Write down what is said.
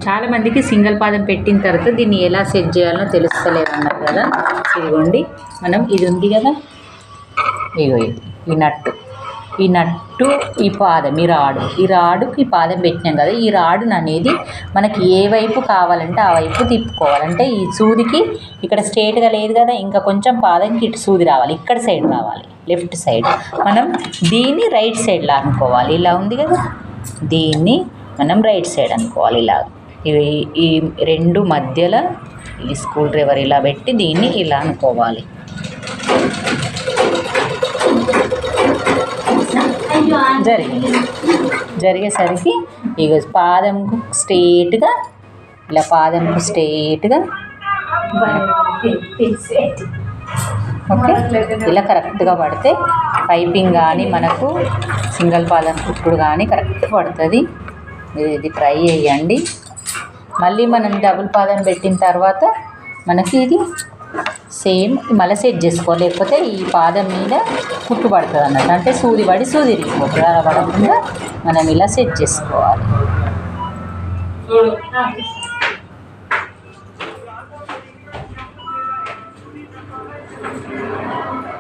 చాలామందికి సింగిల్ పాదం పెట్టిన తర్వాత దీన్ని ఎలా సెట్ చేయాలో తెలుస్తలేదు అన్నారు కదా. ఇదిగోండి, మనం ఇది ఉంది కదా, ఇగో ఈ నట్టు ఈ పాదం, ఈ రాడుకి పాదం పెట్టినాం కదా. ఈ రాడును అనేది మనకి ఏ వైపు కావాలంటే ఆ వైపు తిప్పుకోవాలంటే ఈ సూదికి ఇక్కడ స్ట్రేట్గా లేదు కదా, ఇంకా కొంచెం పాదంకి ఇటు సూది రావాలి, ఇక్కడ సైడ్ రావాలి, లెఫ్ట్ సైడ్. మనం దీన్ని రైట్ సైడ్లో అనుకోవాలి. ఇలా ఉంది కదా, దీన్ని మనం రైట్ సైడ్ అనుకోవాలి. ఇలా ఈ రెండు మధ్యలో ఈ స్క్రూ డ్రైవర్ ఇలా పెట్టి దీన్ని ఇలా అనుకోవాలి. జరిగేసరికి ఇక పాదంకు స్ట్రేట్గా ఇలా ఓకే, ఇలా కరెక్ట్గా పడితే పైపింగ్ కానీ మనకు సింగిల్ పాదం కుట్టుడు కానీ కరెక్ట్ పడుతుంది. ఇది ట్రై చేయండి. మళ్ళీ మనం డబుల్ పాదం పెట్టిన తర్వాత మనకి ఇది సేమ్ మళ్ళీ సెట్ చేసుకోవాలి, లేకపోతే ఈ పాదం మీద కుట్టు పడుతుంది అన్నట్టు, అంటే సూది ఇరిగిపోతుంది. అలా పడకుండా మనం ఇలా సెట్ చేసుకోవాలి.